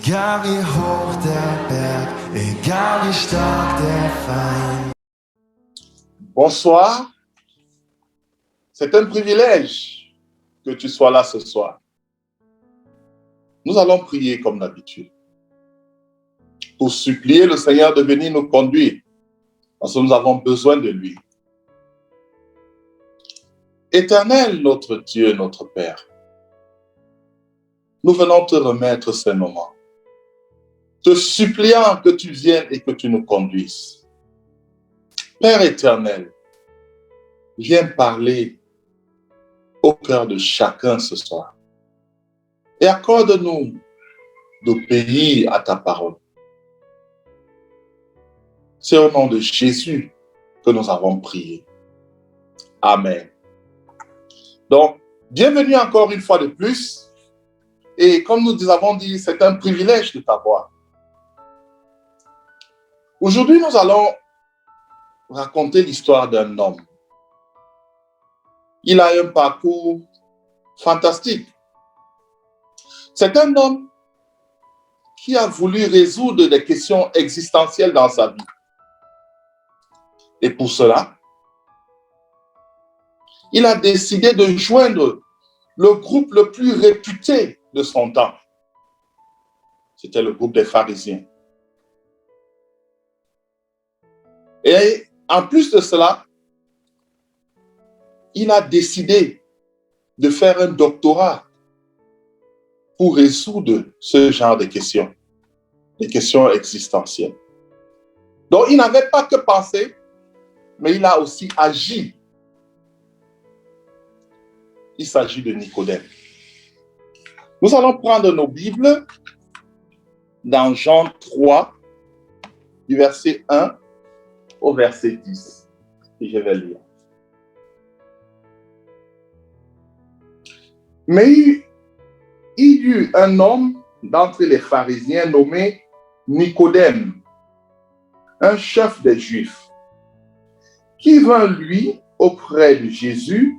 Egal wie hoch der Berg, egal wie stark der Feind. Bonsoir. C'est un privilège que tu sois là ce soir. Nous allons prier comme d'habitude pour supplier le Seigneur de venir nous conduire parce que nous avons besoin de lui. Éternel, notre Dieu, notre Père, nous venons te remettre ces moments, te suppliant que tu viennes et que tu nous conduises. Père éternel, viens parler au cœur de chacun ce soir et accorde-nous d'obéir à ta parole. C'est au nom de Jésus que nous avons prié. Amen. Donc, bienvenue encore une fois de plus. Et comme nous avons dit, c'est un privilège de t'avoir. Aujourd'hui, nous allons raconter l'histoire d'un homme. Il a un parcours fantastique. C'est un homme qui a voulu résoudre des questions existentielles dans sa vie. Et pour cela, il a décidé de joindre le groupe le plus réputé de son temps. C'était le groupe des pharisiens. Et en plus de cela, il a décidé de faire un doctorat pour résoudre ce genre de questions, des questions existentielles. Donc, il n'avait pas que pensé, mais il a aussi agi. Il s'agit de Nicodème. Nous allons prendre nos Bibles dans Jean 3, du verset 1 au verset 10. Et je vais lire. Mais il y eut un homme d'entre les pharisiens nommé Nicodème, un chef des Juifs, qui vint lui auprès de Jésus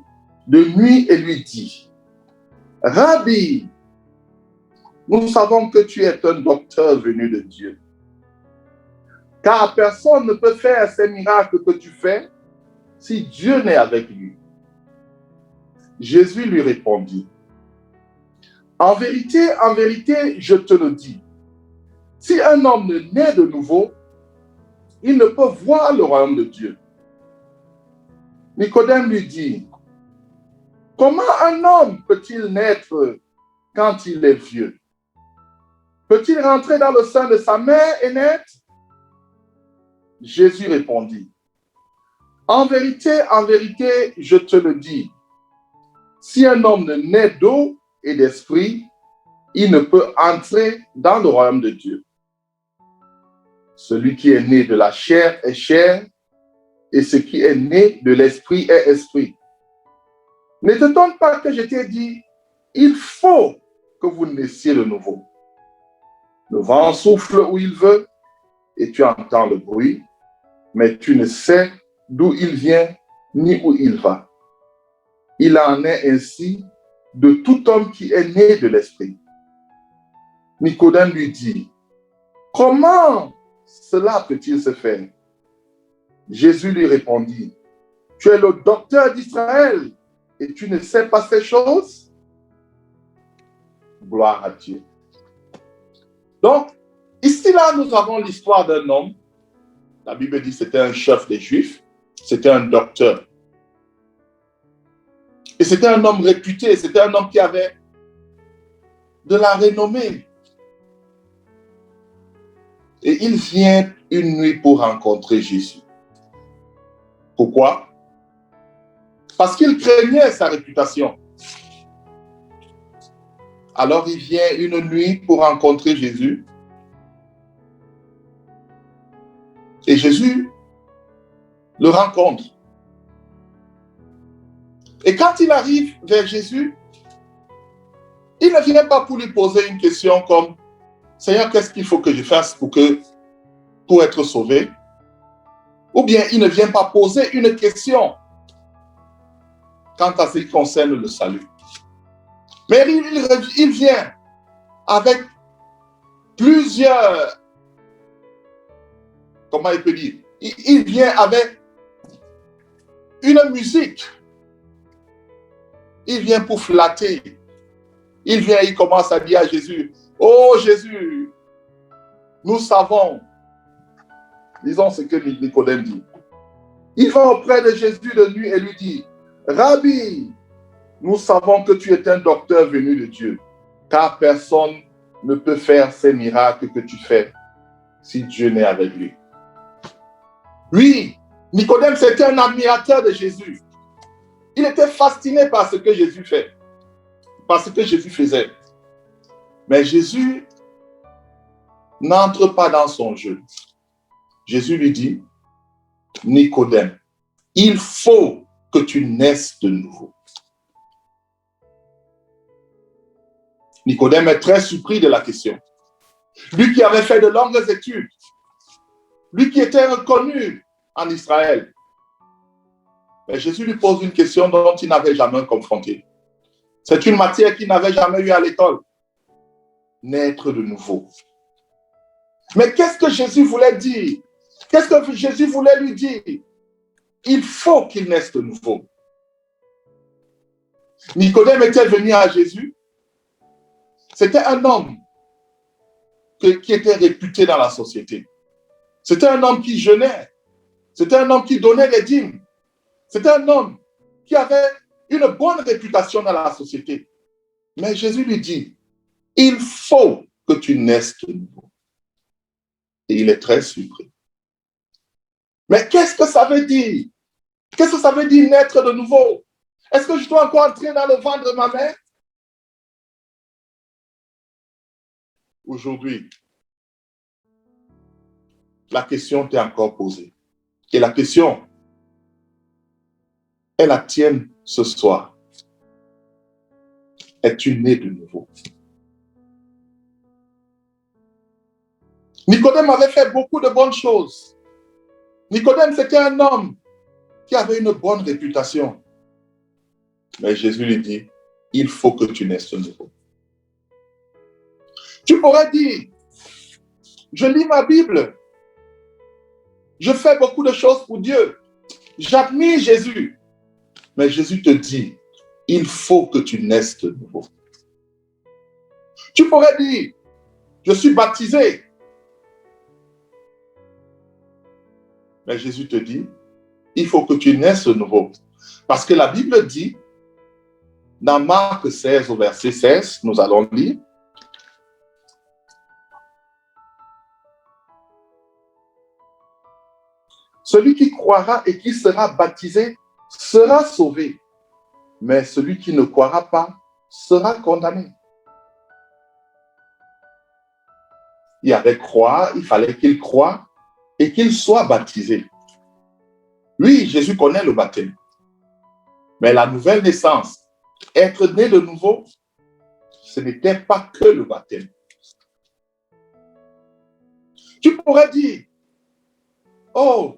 de nuit et lui dit: Rabbi, nous savons que tu es un docteur venu de Dieu, car personne ne peut faire ces miracles que tu fais si Dieu n'est avec lui. Jésus lui répondit: en vérité, je te le dis, si un homme ne naît de nouveau, il ne peut voir le royaume de Dieu. Nicodème lui dit: comment un homme peut-il naître quand il est vieux? Peut-il rentrer dans le sein de sa mère et naître? Jésus répondit: en vérité, je te le dis, si un homme ne naît d'eau et d'esprit, il ne peut entrer dans le royaume de Dieu. Celui qui est né de la chair est chair, et ce qui est né de l'esprit est esprit. Ne t'étonne pas que je t'ai dit, il faut que vous naissiez de nouveau. Le vent souffle où il veut, et tu entends le bruit, mais tu ne sais d'où il vient ni où il va. Il en est ainsi de tout homme qui est né de l'esprit. Nicodème lui dit: comment cela peut-il se faire? Jésus lui répondit: tu es le docteur d'Israël et tu ne sais pas ces choses? Gloire à Dieu. Donc, ici là, nous avons l'histoire d'un homme. La Bible dit que c'était un chef des Juifs, c'était un docteur. Et c'était un homme réputé, c'était un homme qui avait de la renommée. Et il vient une nuit pour rencontrer Jésus. Pourquoi? Parce qu'il craignait sa réputation. Alors il vient une nuit pour rencontrer Jésus. Et Jésus le rencontre. Et quand il arrive vers Jésus, il ne vient pas pour lui poser une question comme: Seigneur, qu'est-ce qu'il faut que je fasse pour être sauvé? Ou bien il ne vient pas poser une question quant à ce qui concerne le salut. Mais il vient avec plusieurs, comment il peut dire, il vient avec une musique. Il vient pour flatter. Il vient, il commence à dire à Jésus, oh Jésus, nous savons, disons ce que Nicodème dit. Il va auprès de Jésus de nuit et lui dit, Rabbi, nous savons que tu es un docteur venu de Dieu, car personne ne peut faire ces miracles que tu fais si Dieu n'est avec lui. Oui, Nicodème, c'était un admirateur de Jésus. Il était fasciné par ce que Jésus fait, par ce que Jésus faisait. Mais Jésus n'entre pas dans son jeu. Jésus lui dit, Nicodème, il faut que tu naisses de nouveau. Nicodème est très surpris de la question. Lui qui avait fait de longues études, lui qui était reconnu en Israël. Mais Jésus lui pose une question dont il n'avait jamais confronté. C'est une matière qu'il n'avait jamais eue à l'école. Naître de nouveau. Mais qu'est-ce que Jésus voulait dire? Qu'est-ce que Jésus voulait lui dire? Il faut qu'il naisse de nouveau. Nicodème était venu à Jésus. C'était un homme qui était réputé dans la société. C'était un homme qui jeûnait. C'était un homme qui donnait les dîmes. C'était un homme qui avait une bonne réputation dans la société. Mais Jésus lui dit, il faut que tu naisses de nouveau. Et il est très surpris. Mais qu'est-ce que ça veut dire? Qu'est-ce que ça veut dire naître de nouveau? Est-ce que je dois encore entrer dans le ventre de ma mère? Aujourd'hui, la question t'est encore posée. Et la question est la tienne ce soir. Es-tu né de nouveau? Nicodème avait fait beaucoup de bonnes choses. Nicodème, c'était un homme qui avait une bonne réputation. Mais Jésus lui dit, il faut que tu naisses de nouveau. Tu pourrais dire, je lis ma Bible, je fais beaucoup de choses pour Dieu, j'admire Jésus. Mais Jésus te dit, il faut que tu naisses de nouveau. Tu pourrais dire, je suis baptisé. Mais Jésus te dit, il faut que tu naisses de nouveau. Parce que la Bible dit, dans Marc 16 au verset 16, nous allons lire, celui qui croira et qui sera baptisé sera sauvé, mais celui qui ne croira pas sera condamné. Il y avait croire, il fallait qu'il croie et qu'il soit baptisé. Oui, Jésus connaît le baptême. Mais la nouvelle naissance, être né de nouveau, ce n'était pas que le baptême. Tu pourrais dire, oh,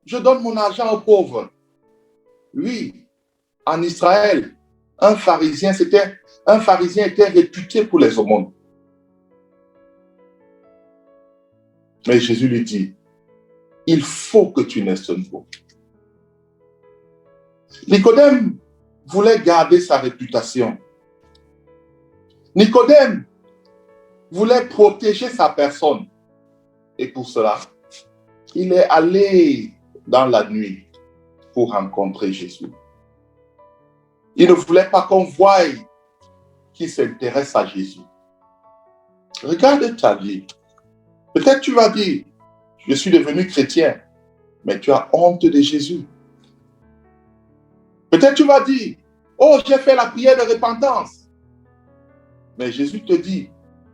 je donne mon argent aux pauvres. Oui, en Israël, un pharisien était réputé pour les aumônes. Mais Jésus lui dit, il faut que tu naisses de nouveau. Nicodème voulait garder sa réputation. Nicodème voulait protéger sa personne. Et pour cela, il est allé dans la nuit pour rencontrer Jésus. Il ne voulait pas qu'on voie qu'il s'intéresse à Jésus. Regarde ta vie. Peut-être tu vas dire, je suis devenu chrétien, mais tu as honte de Jésus. Peut-être tu vas dire, oh, j'ai fait la prière de repentance. Mais Jésus te dit,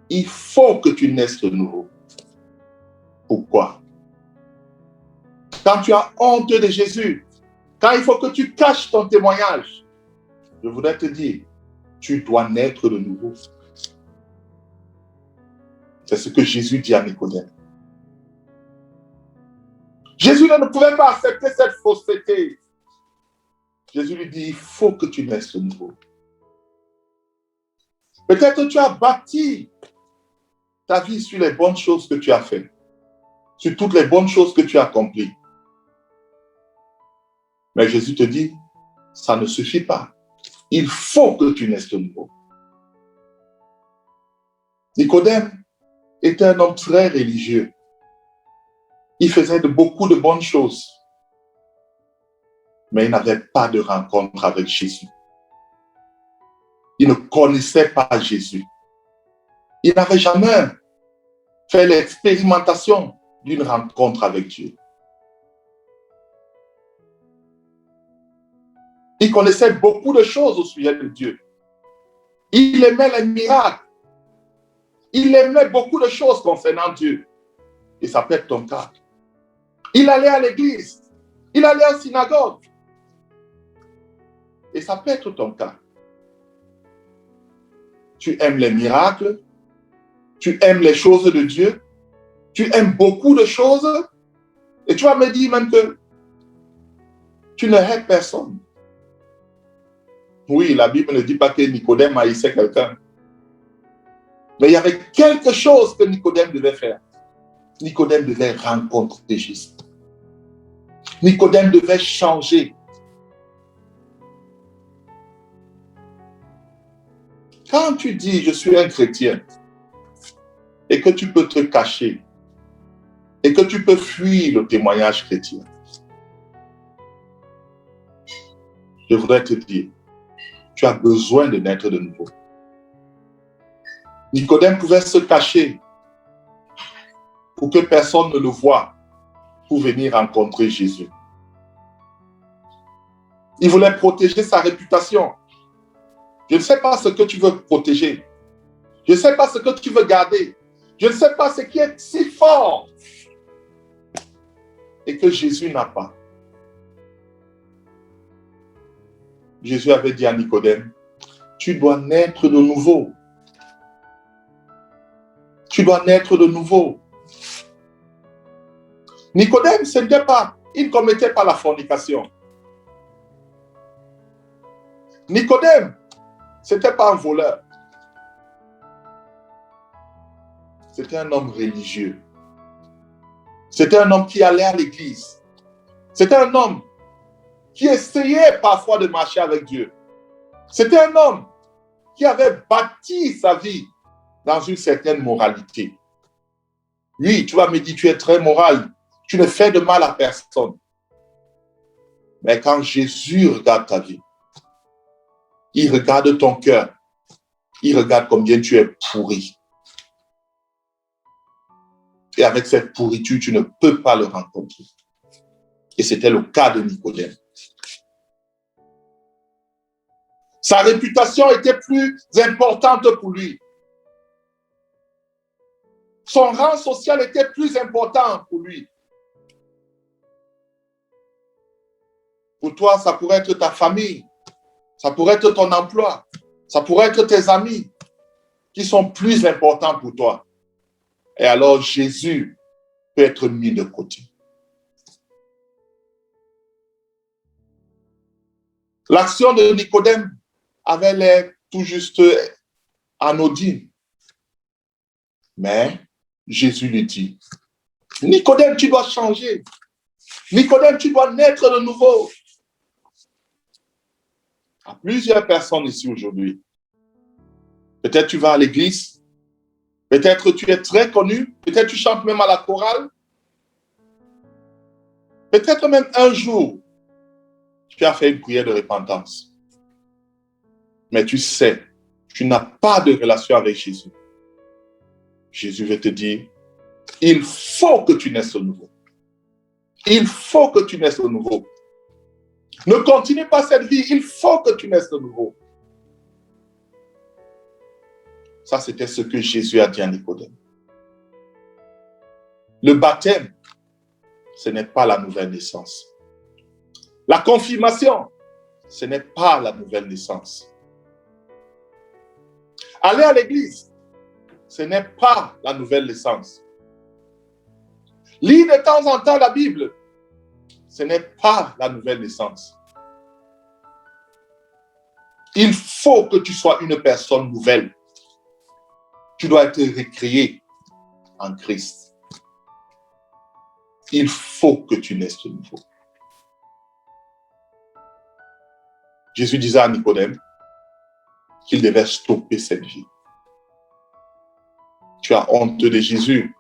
il faut que tu naisses de nouveau. Pourquoi? Quand tu as honte de Jésus, quand il faut que tu caches ton témoignage, je voudrais te dire, tu dois naître de nouveau. C'est ce que Jésus dit à Nicodème. Jésus ne pouvait pas accepter cette fausseté. Jésus lui dit, il faut que tu naisses de nouveau. Peut-être que tu as bâti ta vie sur les bonnes choses que tu as faites, sur toutes les bonnes choses que tu as accomplies. Mais Jésus te dit, ça ne suffit pas. Il faut que tu naisses de nouveau. Nicodème était un homme très religieux. Il faisait beaucoup de bonnes choses. Mais il n'avait pas de rencontre avec Jésus. Il ne connaissait pas Jésus. Il n'avait jamais fait l'expérimentation d'une rencontre avec Dieu. Il connaissait beaucoup de choses au sujet de Dieu. Il aimait les miracles. Il aimait beaucoup de choses concernant Dieu. Et ça peut être ton cas. Il allait à l'église. Il allait à la synagogue. Et ça peut être ton cas. Tu aimes les miracles. Tu aimes les choses de Dieu. Tu aimes beaucoup de choses. Et tu vas me dire même que tu ne hais personne. Oui, la Bible ne dit pas que Nicodème haïssait quelqu'un. Mais il y avait quelque chose que Nicodème devait faire. Nicodème devait rencontrer Jésus. Nicodème devait changer. Quand tu dis « je suis un chrétien » et que tu peux te cacher et que tu peux fuir le témoignage chrétien, je voudrais te dire, tu as besoin de naître de nouveau. Nicodème pouvait se cacher pour que personne ne le voie pour venir rencontrer Jésus. Il voulait protéger sa réputation. Je ne sais pas ce que tu veux protéger. Je ne sais pas ce que tu veux garder. Je ne sais pas ce qui est si fort et que Jésus n'a pas. Jésus avait dit à Nicodème, tu dois naître de nouveau. Tu dois naître de nouveau. Nicodème, il ne commettait pas la fornication. Nicodème, ce n'était pas un voleur. C'était un homme religieux. C'était un homme qui allait à l'église. C'était un homme qui essayait parfois de marcher avec Dieu. C'était un homme qui avait bâti sa vie dans une certaine moralité. Oui, tu vas me dire, tu es très moral. Tu ne fais de mal à personne. Mais quand Jésus regarde ta vie, il regarde ton cœur. Il regarde combien tu es pourri. Et avec cette pourriture, tu ne peux pas le rencontrer. Et c'était le cas de Nicodème. Sa réputation était plus importante pour lui. Son rang social était plus important pour lui. Pour toi, ça pourrait être ta famille, ça pourrait être ton emploi, ça pourrait être tes amis qui sont plus importants pour toi. Et alors Jésus peut être mis de côté. L'action de Nicodème avait l'air tout juste anodine. Mais Jésus lui dit, Nicodème, tu dois changer. Nicodème, tu dois naître de nouveau. Il y a plusieurs personnes ici aujourd'hui. Peut-être tu vas à l'église. Peut-être tu es très connu. Peut-être tu chantes même à la chorale. Peut-être même un jour, tu as fait une prière de repentance. Mais tu sais, tu n'as pas de relation avec Jésus. Jésus veut te dire, il faut que tu naisses de nouveau. Il faut que tu naisses de nouveau. Ne continue pas cette vie, il faut que tu naisses de nouveau. Ça, c'était ce que Jésus a dit à Nicodème. Le baptême, ce n'est pas la nouvelle naissance. La confirmation, ce n'est pas la nouvelle naissance. Aller à l'église, ce n'est pas la nouvelle naissance. Lire de temps en temps la Bible, ce n'est pas la nouvelle naissance. Il faut que tu sois une personne nouvelle. Tu dois être recréé. en Christ. Il faut que tu naisses de nouveau. Jésus disait à Nicodème qu'il devait stopper cette vie. Tu as honte de Jésus.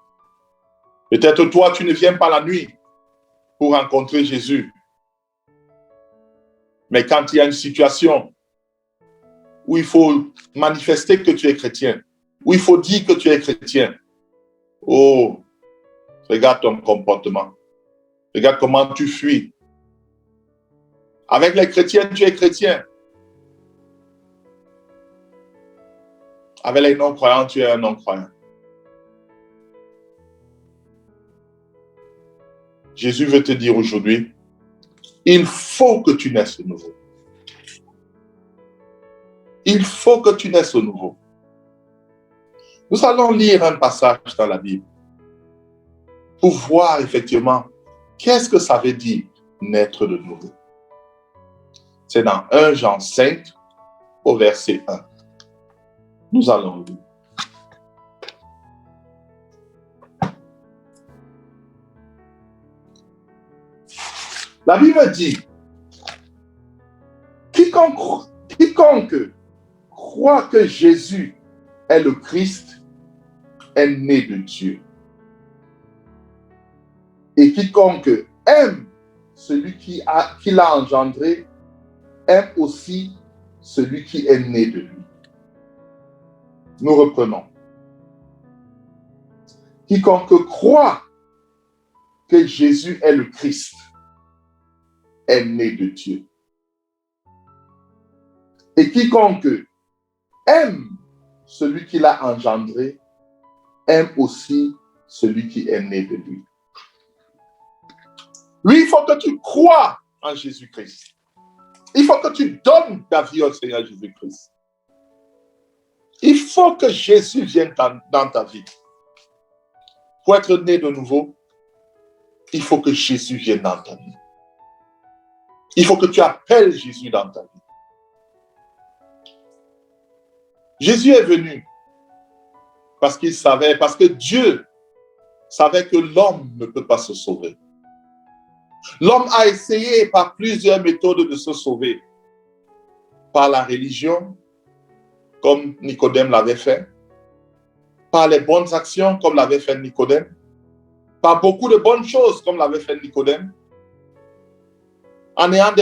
Peut-être toi, tu ne viens pas la nuit pour rencontrer Jésus. Mais quand il y a une situation où il faut manifester que tu es chrétien, où il faut dire que tu es chrétien, oh, regarde ton comportement. Regarde comment tu fuis. Avec les chrétiens, tu es chrétien. Avec les non-croyants, tu es un non-croyant. Jésus veut te dire aujourd'hui, il faut que tu naisses de nouveau. Il faut que tu naisses de nouveau. Nous allons lire un passage dans la Bible pour voir effectivement qu'est-ce que ça veut dire naître de nouveau. C'est dans 1 Jean 5 au verset 1. Nous allons lire. La Bible dit, quiconque croit que Jésus est le Christ est né de Dieu. Et quiconque aime celui qui l'a engendré aime aussi celui qui est né de lui. Nous reprenons. Quiconque croit que Jésus est le Christ est né de Dieu. Et quiconque aime celui qui l'a engendré aime aussi celui qui est né de lui. Lui, il faut que tu crois en Jésus-Christ. Il faut que tu donnes ta vie au Seigneur Jésus-Christ. Il faut que Jésus vienne dans ta vie. Pour être né de nouveau, il faut que Jésus vienne dans ta vie. Il faut que tu appelles Jésus dans ta vie. Jésus est venu parce qu'il savait, parce que Dieu savait que l'homme ne peut pas se sauver. L'homme a essayé par plusieurs méthodes de se sauver. Par la religion, comme Nicodème l'avait fait. Par les bonnes actions, comme l'avait fait Nicodème. Par beaucoup de bonnes choses, comme l'avait fait Nicodème. En ayant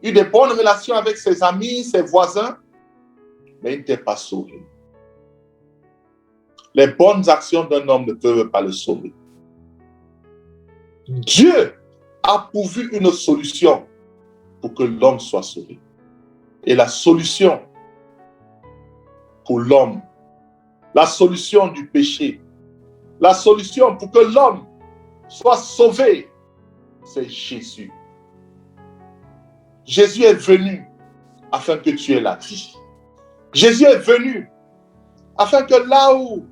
eu de bonnes relations avec ses amis, ses voisins, mais il n'était pas sauvé. Les bonnes actions d'un homme ne peuvent pas le sauver. Dieu a pourvu une solution pour que l'homme soit sauvé. Et la solution pour l'homme, la solution du péché, la solution pour que l'homme soit sauvé, c'est Jésus. Jésus est venu afin que tu aies la vie. Jésus est venu afin que là où,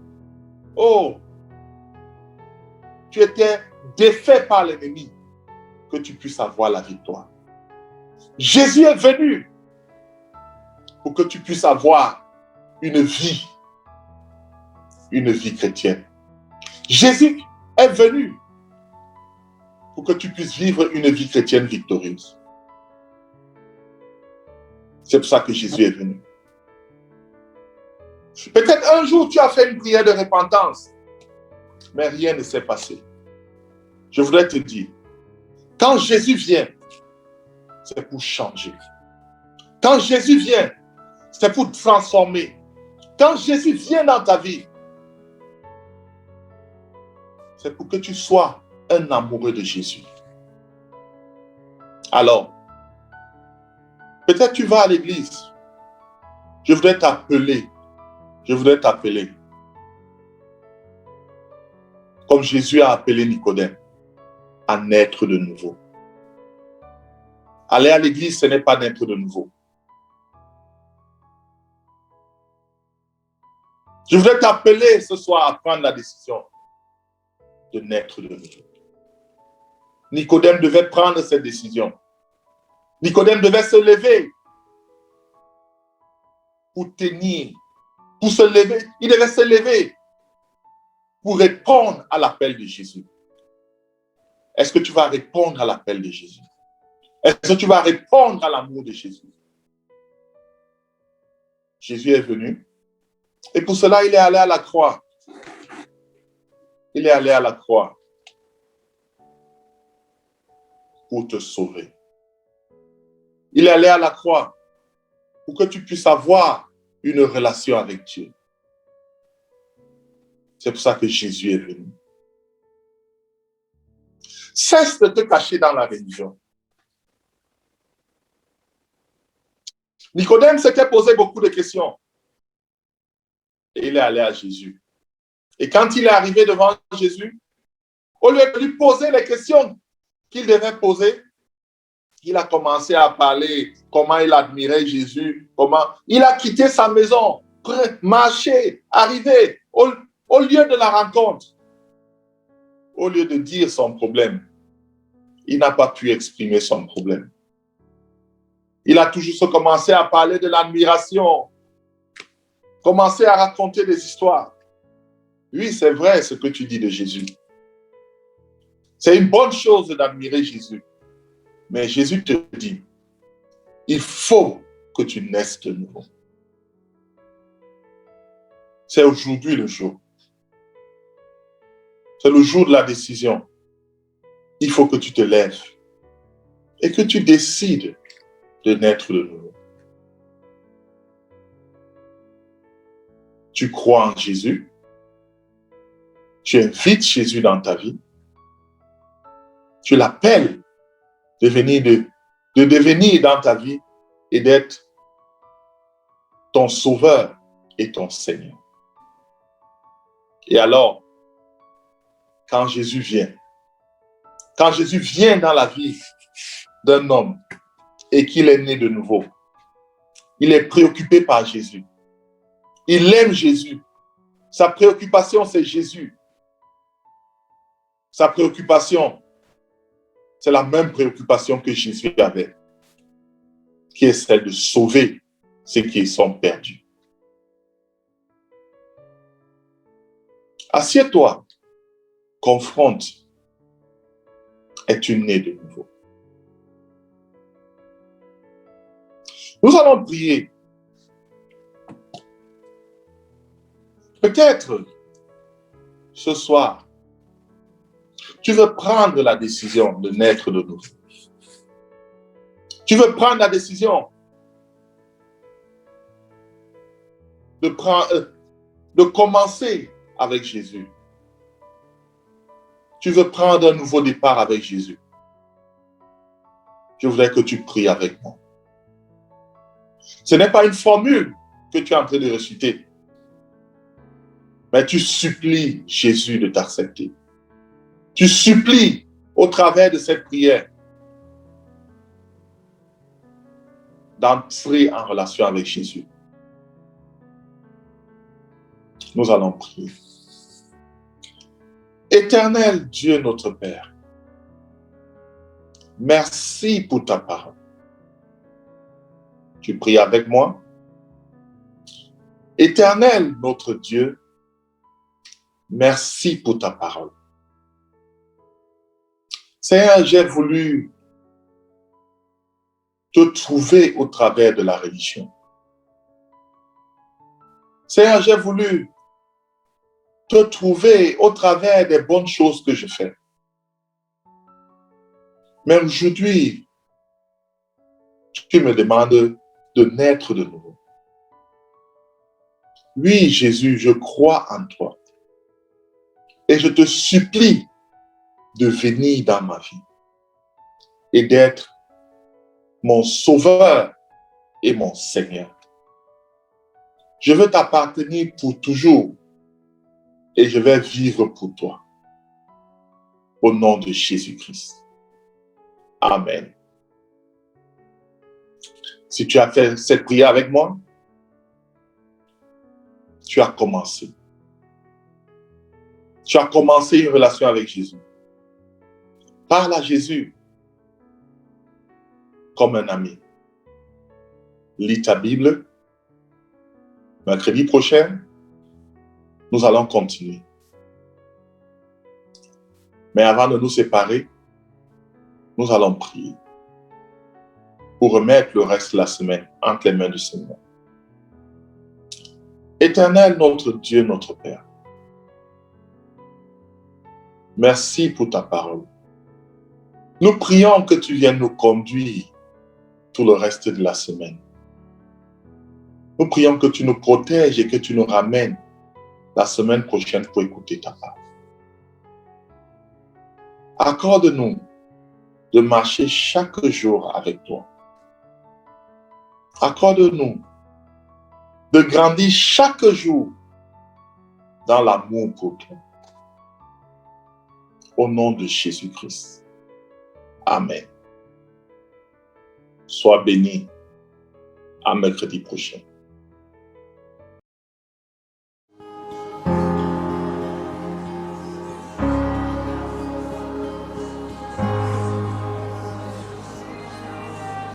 tu étais défait par l'ennemi, que tu puisses avoir la victoire. Jésus est venu pour que tu puisses avoir une vie chrétienne. Jésus est venu pour que tu puisses vivre une vie chrétienne victorieuse. C'est pour ça que Jésus est venu. Peut-être un jour tu as fait une prière de repentance, mais rien ne s'est passé. Je voudrais te dire, quand Jésus vient, c'est pour changer. Quand Jésus vient, c'est pour te transformer. Quand Jésus vient dans ta vie, c'est pour que tu sois un amoureux de Jésus. Alors, peut-être tu vas à l'église. Je voudrais t'appeler. Comme Jésus a appelé Nicodème, à naître de nouveau. Aller à l'église, ce n'est pas naître de nouveau. Je voudrais t'appeler ce soir à prendre la décision de naître de nouveau. Nicodème devait prendre cette décision. Nicodème devait se lever pour tenir, pour se lever. Il devait se lever pour répondre à l'appel de Jésus? Est-ce que tu vas répondre à l'appel de Jésus? Est-ce que tu vas répondre à l'amour de Jésus? Jésus est venu et pour cela, il est allé à la croix. Il est allé à la croix pour te sauver. Il est allé à la croix pour que tu puisses avoir une relation avec Dieu. C'est pour ça que Jésus est venu. Cesse de te cacher dans la religion. Nicodème s'était posé beaucoup de questions. Et il est allé à Jésus. Et quand il est arrivé devant Jésus, au lieu de lui poser les questions qu'il devait poser, il a commencé à parler comment il admirait Jésus, comment il a quitté sa maison, marché, arrivé au lieu de la rencontre. Au lieu de dire son problème, il n'a pas pu exprimer son problème. Il a toujours commencé à parler de l'admiration, commencé à raconter des histoires. Oui, c'est vrai ce que tu dis de Jésus. C'est une bonne chose d'admirer Jésus. Mais Jésus te dit, il faut que tu naisses de nouveau. C'est aujourd'hui le jour. C'est le jour de la décision. Il faut que tu te lèves et que tu décides de naître de nouveau. Tu crois en Jésus. Tu invites Jésus dans ta vie. Tu l'appelles de devenir dans ta vie et d'être ton sauveur et ton Seigneur. Et alors, quand Jésus vient dans la vie d'un homme et qu'il est né de nouveau, il est préoccupé par Jésus. Il aime Jésus. Sa préoccupation, c'est Jésus. Sa préoccupation, c'est la même préoccupation que Jésus avait, qui est celle de sauver ceux qui sont perdus. Assieds-toi, confronte, es-tu né de nouveau? Nous allons prier. Peut-être ce soir, tu veux prendre la décision de naître de nouveau. Tu veux prendre la décision de commencer avec Jésus. Tu veux prendre un nouveau départ avec Jésus. Je voudrais que tu pries avec moi. Ce n'est pas une formule que tu es en train de réciter, mais tu supplies Jésus de t'accepter. Tu supplies au travers de cette prière d'entrer en relation avec Jésus. Nous allons prier. Éternel Dieu notre Père, merci pour ta parole. Tu pries avec moi. Éternel notre Dieu, merci pour ta parole. Seigneur, j'ai voulu te trouver au travers de la religion. Seigneur, j'ai voulu te trouver au travers des bonnes choses que je fais. Mais aujourd'hui, tu me demandes de naître de nouveau. Oui, Jésus, je crois en toi. Et je te supplie de venir dans ma vie et d'être mon sauveur et mon Seigneur. Je veux t'appartenir pour toujours et je vais vivre pour toi. Au nom de Jésus-Christ. Amen. Si tu as fait cette prière avec moi, tu as commencé. Tu as commencé une relation avec Jésus. Parle à Jésus comme un ami. Lis ta Bible. Mercredi prochain, nous allons continuer. Mais avant de nous séparer, nous allons prier pour remettre le reste de la semaine entre les mains du Seigneur. Éternel, notre Dieu, notre Père, merci pour ta parole. Nous prions que tu viennes nous conduire tout le reste de la semaine. Nous prions que tu nous protèges et que tu nous ramènes la semaine prochaine pour écouter ta parole. Accorde-nous de marcher chaque jour avec toi. Accorde-nous de grandir chaque jour dans l'amour pour toi. Au nom de Jésus-Christ. Amen. Sois béni. À mercredi prochain.